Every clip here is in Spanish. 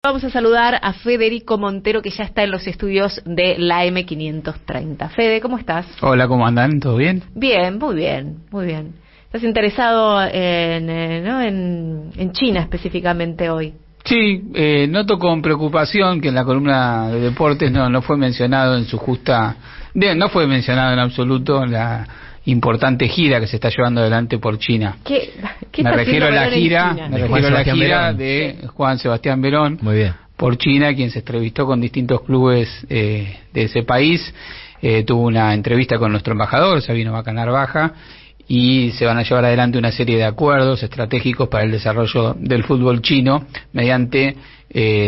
Vamos a saludar a Federico Montero, que ya está en los estudios de la M530. Fede, ¿cómo estás? Hola, ¿cómo andan? ¿Todo bien? Bien, muy bien, muy bien. ¿Estás interesado en China específicamente hoy? Sí, noto con preocupación que en la columna de deportes no fue mencionado en su justa... no fue mencionado en absoluto la importante gira que se está llevando adelante por China. ¿Qué me refiero a la gira, Verón? De Juan Sebastián Verón. Muy bien. Por China, quien se entrevistó con distintos clubes de ese país. Tuvo una entrevista con nuestro embajador, Sabino Bacanar Baja, y se van a llevar adelante una serie de acuerdos estratégicos para el desarrollo del fútbol chino mediante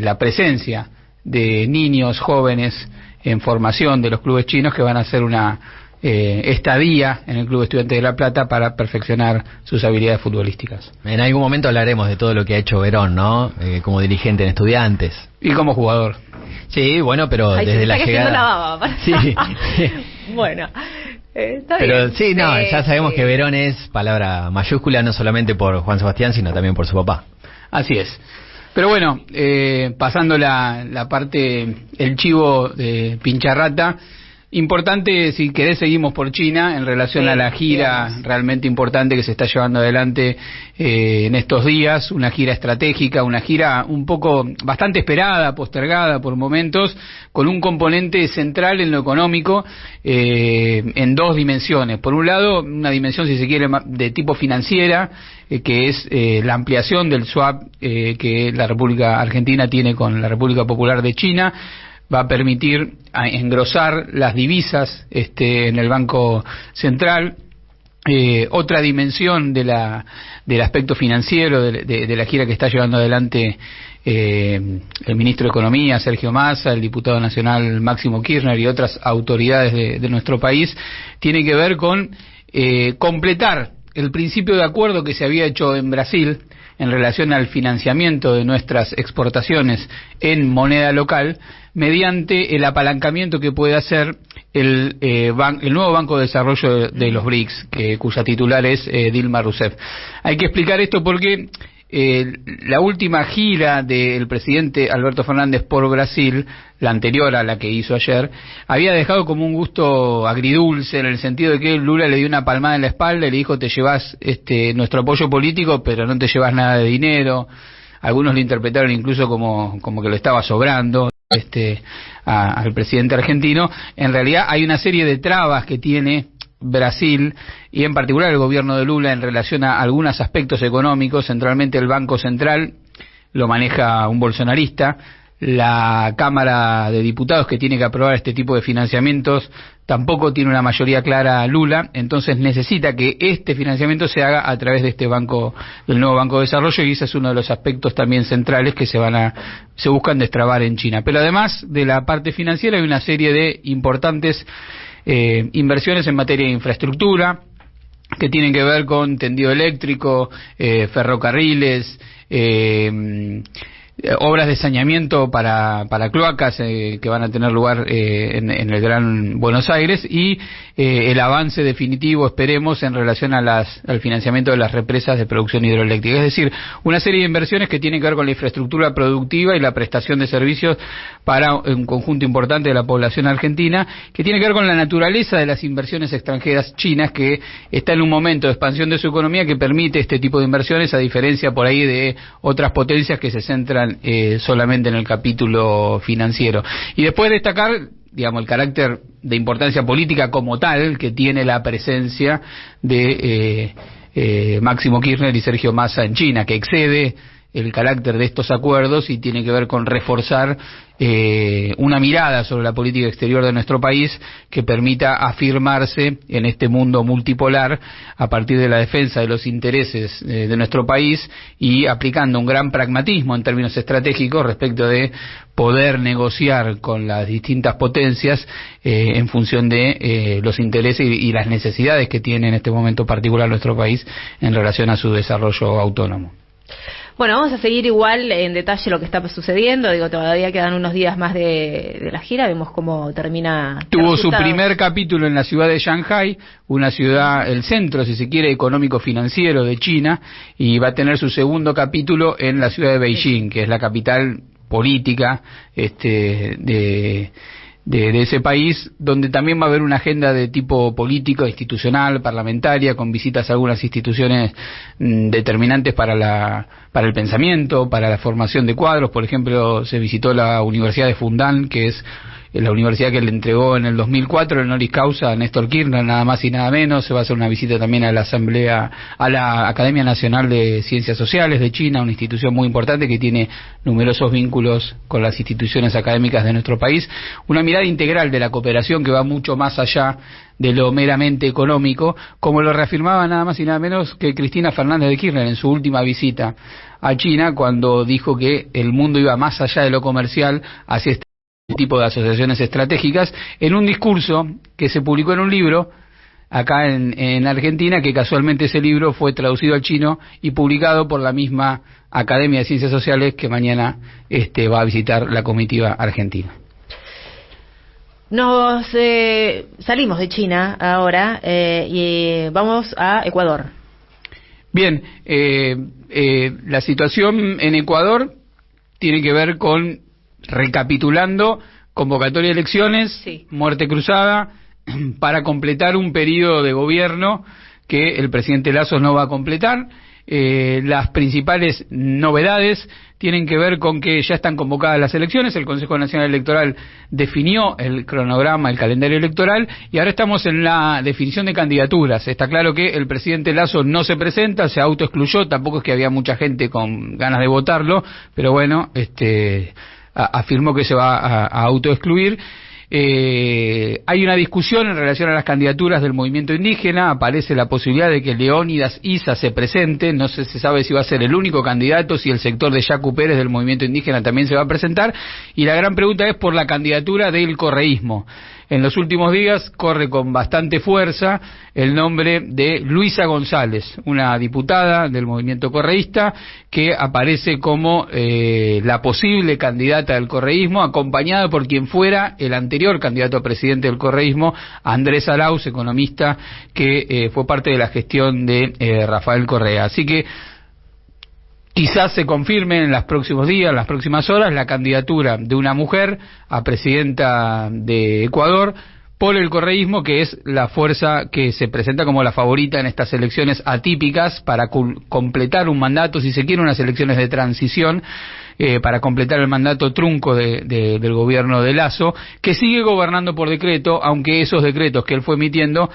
la presencia de niños jóvenes en formación de los clubes chinos que van a hacer una estadía en el Club Estudiantes de La Plata para perfeccionar sus habilidades futbolísticas. En algún momento hablaremos de todo lo que ha hecho Verón, ¿no? Como dirigente en Estudiantes. Y como jugador. Sí, bueno, pero desde la llegada... La baba, sí. Bueno, está pero bien. sí, no, ya sabemos que Verón es palabra mayúscula no solamente por Juan Sebastián, sino también por su papá. Así es. Pero bueno, pasando la parte, el chivo de Pincharrata, importante, si querés seguimos por China, en relación a la gira realmente importante que se está llevando adelante en estos días, una gira estratégica, una gira un poco bastante esperada, postergada por momentos, con un componente central en lo económico, en dos dimensiones. Por un lado, una dimensión, si se quiere, de tipo financiera, que es la ampliación del swap que la República Argentina tiene con la República Popular de China. Va a permitir engrosar las divisas en el Banco Central. Otra dimensión del aspecto financiero de la gira que está llevando adelante el ministro de Economía, Sergio Massa, el diputado nacional Máximo Kirchner y otras autoridades de nuestro país, tiene que ver con completar el principio de acuerdo que se había hecho en Brasil en relación al financiamiento de nuestras exportaciones en moneda local, mediante el apalancamiento que puede hacer el nuevo Banco de Desarrollo de los BRICS, cuya titular es Dilma Rousseff. Hay que explicar esto porque la última gira del presidente Alberto Fernández por Brasil, la anterior a la que hizo ayer, había dejado como un gusto agridulce, en el sentido de que Lula le dio una palmada en la espalda y le dijo: te llevas nuestro apoyo político, pero no te llevas nada de dinero. Algunos lo interpretaron incluso como que lo estaba sobrando al presidente argentino. En realidad hay una serie de trabas que tiene Brasil y en particular el gobierno de Lula en relación a algunos aspectos económicos. Centralmente el Banco Central lo maneja un bolsonarista. La Cámara de Diputados, que tiene que aprobar este tipo de financiamientos, tampoco tiene una mayoría clara Lula, entonces necesita que este financiamiento se haga a través de este banco, del nuevo Banco de Desarrollo, y ese es uno de los aspectos también centrales que se buscan destrabar en China. Pero además de la parte financiera hay una serie de importantes inversiones en materia de infraestructura que tienen que ver con tendido eléctrico, ferrocarriles, obras de saneamiento para cloacas que van a tener lugar en el Gran Buenos Aires, y el avance definitivo, esperemos, en relación al financiamiento de las represas de producción hidroeléctrica. Es decir, una serie de inversiones que tienen que ver con la infraestructura productiva y la prestación de servicios para un conjunto importante de la población argentina, que tiene que ver con la naturaleza de las inversiones extranjeras chinas, que está en un momento de expansión de su economía que permite este tipo de inversiones, a diferencia por ahí de otras potencias que se centran solamente en el capítulo financiero. Y después destacar, digamos, el carácter de importancia política como tal que tiene la presencia de Máximo Kirchner y Sergio Massa en China, que excede el carácter de estos acuerdos y tiene que ver con reforzar una mirada sobre la política exterior de nuestro país que permita afirmarse en este mundo multipolar a partir de la defensa de los intereses de nuestro país y aplicando un gran pragmatismo en términos estratégicos respecto de poder negociar con las distintas potencias en función de los intereses y las necesidades que tiene en este momento particular nuestro país en relación a su desarrollo autónomo. Bueno, vamos a seguir igual en detalle lo que está sucediendo. Digo, todavía quedan unos días más de la gira. Vemos cómo termina. Tuvo su primer capítulo en la ciudad de Shanghái, una ciudad, el centro, si se quiere, económico-financiero de China, y va a tener su segundo capítulo en la ciudad de Beijing, que es la capital política de ese país, donde también va a haber una agenda de tipo político, institucional, parlamentaria, con visitas a algunas instituciones determinantes para el pensamiento, para la formación de cuadros. Por ejemplo, se visitó la Universidad de Fundán, que es la universidad que le entregó en el 2004 el honoris causa a Néstor Kirchner, nada más y nada menos. Se va a hacer una visita también a la Academia Nacional de Ciencias Sociales de China, una institución muy importante que tiene numerosos vínculos con las instituciones académicas de nuestro país. Una mirada integral de la cooperación que va mucho más allá de lo meramente económico, como lo reafirmaba nada más y nada menos que Cristina Fernández de Kirchner en su última visita a China, cuando dijo que el mundo iba más allá de lo comercial hacia este tipo de asociaciones estratégicas, en un discurso que se publicó en un libro acá en Argentina, que casualmente ese libro fue traducido al chino y publicado por la misma Academia de Ciencias Sociales, que mañana va a visitar la comitiva argentina. Nos salimos de China ahora y vamos a Ecuador. Bien, la situación en Ecuador tiene que ver con, recapitulando, convocatoria de elecciones, sí, muerte cruzada, para completar un periodo de gobierno que el presidente Lasso no va a completar. Las principales novedades tienen que ver con que ya están convocadas las elecciones. El Consejo Nacional Electoral definió el cronograma, el calendario electoral, y ahora estamos en la definición de candidaturas. Está claro que el presidente Lasso no se presenta, se autoexcluyó, tampoco es que había mucha gente con ganas de votarlo, pero bueno, afirmó que se va a autoexcluir. Hay una discusión en relación a las candidaturas del movimiento indígena. Aparece la posibilidad de que Leónidas Issa se presente. No se sabe si va a ser el único candidato, si el sector de Yacu Pérez del movimiento indígena también se va a presentar, y la gran pregunta es por la candidatura del correísmo. En los últimos días corre con bastante fuerza el nombre de Luisa González, una diputada del movimiento correísta que aparece como la posible candidata del correísmo, acompañada por quien fuera el anterior candidato a presidente del correísmo, Andrés Arauz, economista que fue parte de la gestión de Rafael Correa. Así que quizás se confirme en los próximos días, en las próximas horas, la candidatura de una mujer a presidenta de Ecuador por el correísmo, que es la fuerza que se presenta como la favorita en estas elecciones atípicas para completar un mandato, si se quiere, unas elecciones de transición, para completar el mandato trunco del gobierno de Lasso, que sigue gobernando por decreto, aunque esos decretos que él fue emitiendo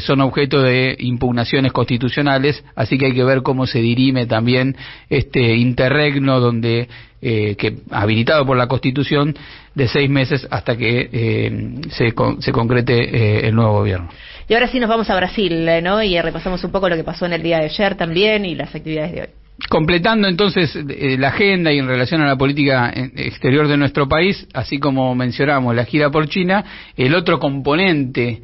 son objeto de impugnaciones constitucionales, así que hay que ver cómo se dirime también este interregno donde que habilitado por la Constitución de 6 meses hasta que se concrete el nuevo gobierno. Y ahora sí nos vamos a Brasil, ¿no? Y repasamos un poco lo que pasó en el día de ayer también y las actividades de hoy. Completando entonces la agenda y en relación a la política exterior de nuestro país, así como mencionamos la gira por China, el otro componente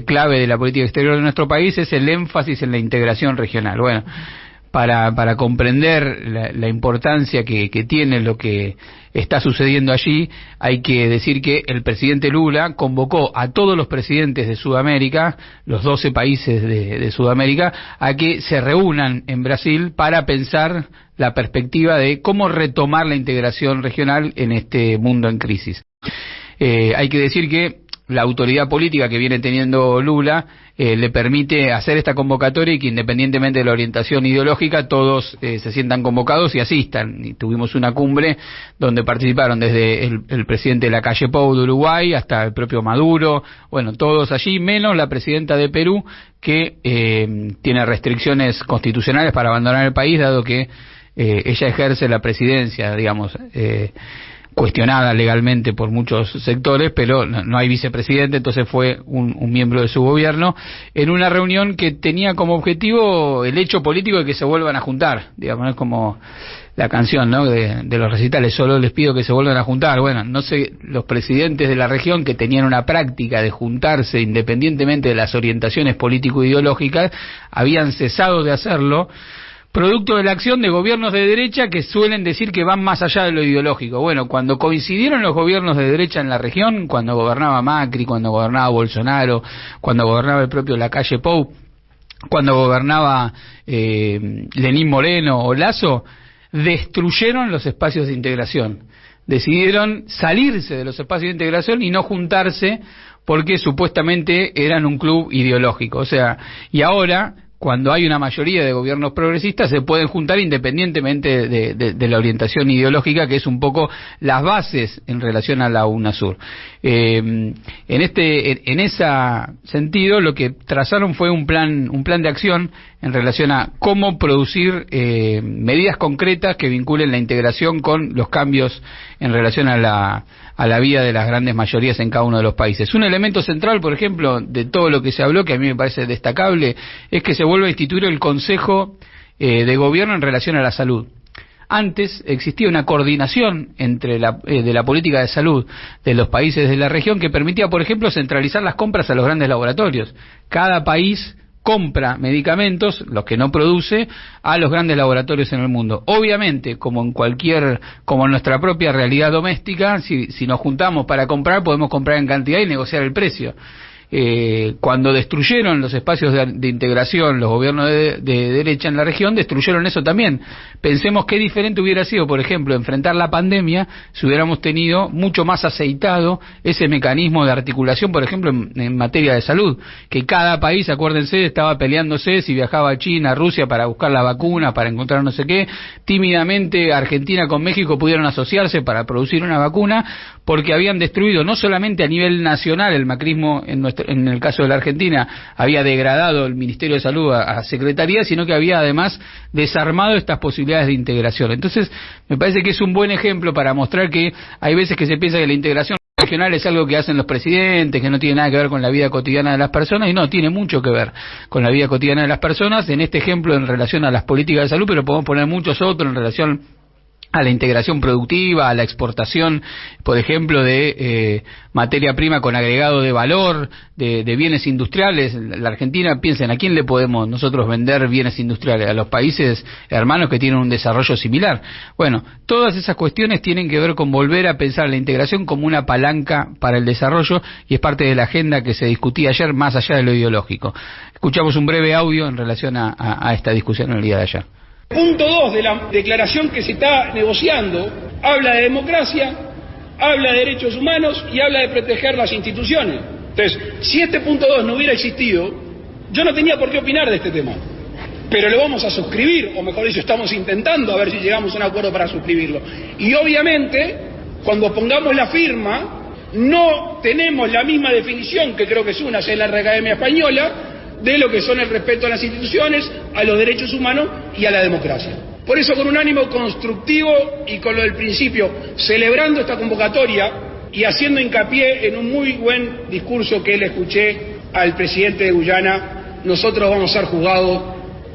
clave de la política exterior de nuestro país es el énfasis en la integración regional. Bueno, para comprender la importancia que tiene lo que está sucediendo allí, hay que decir que el presidente Lula convocó a todos los presidentes de Sudamérica, los 12 países de Sudamérica, a que se reúnan en Brasil para pensar la perspectiva de cómo retomar la integración regional en este mundo en crisis. Hay que decir que la autoridad política que viene teniendo Lula le permite hacer esta convocatoria y que independientemente de la orientación ideológica todos se sientan convocados y asistan. Y tuvimos una cumbre donde participaron desde el presidente de la Calle Pou de Uruguay hasta el propio Maduro, bueno, todos allí, menos la presidenta de Perú, que tiene restricciones constitucionales para abandonar el país, dado que ella ejerce la presidencia, digamos, cuestionada legalmente por muchos sectores, pero no hay vicepresidente, entonces fue un miembro de su gobierno, en una reunión que tenía como objetivo el hecho político de que se vuelvan a juntar, digamos, es como la canción, ¿no?, de los recitales, solo les pido que se vuelvan a juntar. Bueno, no sé, los presidentes de la región que tenían una práctica de juntarse independientemente de las orientaciones político-ideológicas, habían cesado de hacerlo, producto de la acción de gobiernos de derecha que suelen decir que van más allá de lo ideológico. Bueno, cuando coincidieron los gobiernos de derecha en la región, cuando gobernaba Macri, cuando gobernaba Bolsonaro, cuando gobernaba el propio Lacalle Pou, cuando gobernaba Lenín Moreno o Lasso, destruyeron los espacios de integración. Decidieron salirse de los espacios de integración y no juntarse porque supuestamente eran un club ideológico. O sea, y ahora, cuando hay una mayoría de gobiernos progresistas, se pueden juntar independientemente de la orientación ideológica, que es un poco las bases en relación a la UNASUR. En ese sentido, lo que trazaron fue un plan de acción en relación a cómo producir medidas concretas que vinculen la integración con los cambios en relación a la vida de las grandes mayorías en cada uno de los países. Un elemento central, por ejemplo, de todo lo que se habló, que a mí me parece destacable, es que se vuelve a instituir el Consejo de Gobierno en relación a la salud. Antes existía una coordinación entre de la política de salud de los países de la región que permitía, por ejemplo, centralizar las compras a los grandes laboratorios. Cada país compra medicamentos, los que no produce, a los grandes laboratorios en el mundo. Obviamente, como en nuestra propia realidad doméstica, si nos juntamos para comprar, podemos comprar en cantidad y negociar el precio. Cuando destruyeron los espacios de integración los gobiernos de derecha en la región, destruyeron eso también. Pensemos qué diferente hubiera sido, por ejemplo, enfrentar la pandemia si hubiéramos tenido mucho más aceitado ese mecanismo de articulación, por ejemplo, en materia de salud, que cada país, acuérdense, estaba peleándose si viajaba a China, a Rusia para buscar la vacuna, para encontrar no sé qué. Tímidamente Argentina con México pudieron asociarse para producir una vacuna, porque habían destruido no solamente a nivel nacional el macrismo en el caso de la Argentina había degradado el Ministerio de Salud a Secretaría, sino que había además desarmado estas posibilidades de integración. Entonces, me parece que es un buen ejemplo para mostrar que hay veces que se piensa que la integración regional es algo que hacen los presidentes, que no tiene nada que ver con la vida cotidiana de las personas, y no, tiene mucho que ver con la vida cotidiana de las personas, en este ejemplo en relación a las políticas de salud, pero podemos poner muchos otros en relación a la integración productiva, a la exportación, por ejemplo, de materia prima con agregado de valor, de bienes industriales. La Argentina, piensen, ¿a quién le podemos nosotros vender bienes industriales? A los países hermanos que tienen un desarrollo similar. Bueno, todas esas cuestiones tienen que ver con volver a pensar la integración como una palanca para el desarrollo, y es parte de la agenda que se discutía ayer, más allá de lo ideológico. Escuchamos un breve audio en relación a esta discusión en el día de ayer. Punto 2 de la declaración que se está negociando habla de democracia, habla de derechos humanos y habla de proteger las instituciones. Entonces, si este punto 2 no hubiera existido, yo no tenía por qué opinar de este tema. Pero lo vamos a suscribir, o mejor dicho, estamos intentando a ver si llegamos a un acuerdo para suscribirlo. Y obviamente, cuando pongamos la firma, no tenemos la misma definición, que creo que es una, es la Real Academia Española, de lo que son el respeto a las instituciones, a los derechos humanos y a la democracia. Por eso, con un ánimo constructivo y con lo del principio, celebrando esta convocatoria y haciendo hincapié en un muy buen discurso que le escuché al presidente de Guyana, nosotros vamos a ser juzgados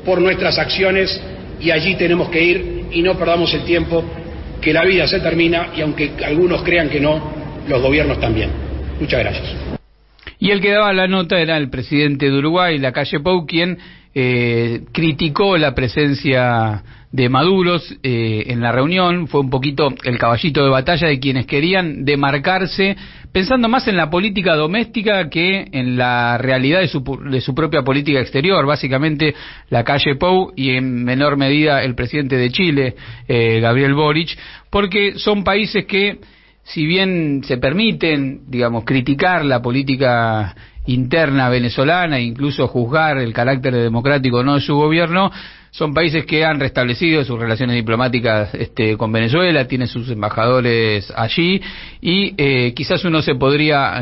por nuestras acciones y allí tenemos que ir, y no perdamos el tiempo, que la vida se termina, y aunque algunos crean que no, los gobiernos también. Muchas gracias. Y el que daba la nota era el presidente de Uruguay, Lacalle Pou, quien criticó la presencia de Maduros en la reunión. Fue un poquito el caballito de batalla de quienes querían demarcarse, pensando más en la política doméstica que en la realidad de su propia política exterior. Básicamente Lacalle Pou y en menor medida el presidente de Chile, Gabriel Boric, porque son países que, si bien se permiten, digamos, criticar la política interna venezolana e incluso juzgar el carácter democrático o no de su gobierno, son países que han restablecido sus relaciones diplomáticas con Venezuela, tienen sus embajadores allí, y quizás uno se podría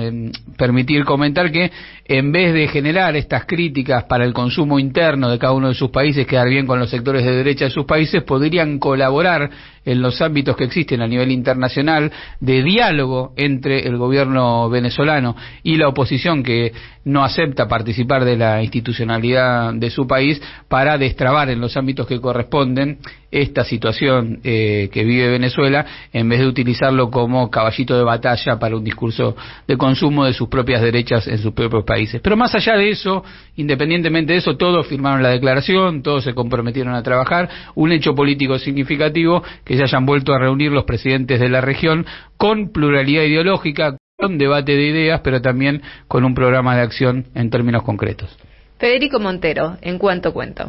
permitir comentar que en vez de generar estas críticas para el consumo interno de cada uno de sus países, quedar bien con los sectores de derecha de sus países, podrían colaborar en los ámbitos que existen a nivel internacional de diálogo entre el gobierno venezolano y la oposición, que no acepta participar de la institucionalidad de su país, para destrabar en los ámbitos que corresponden esta situación que vive Venezuela, en vez de utilizarlo como caballito de batalla para un discurso de consumo de sus propias derechas en sus propios países. Pero más allá de eso, independientemente de eso, todos firmaron la declaración, todos se comprometieron a trabajar. Un hecho político significativo que se hayan vuelto a reunir los presidentes de la región con pluralidad ideológica, con debate de ideas, pero también con un programa de acción en términos concretos. Federico Montero, en Cuento Cuento.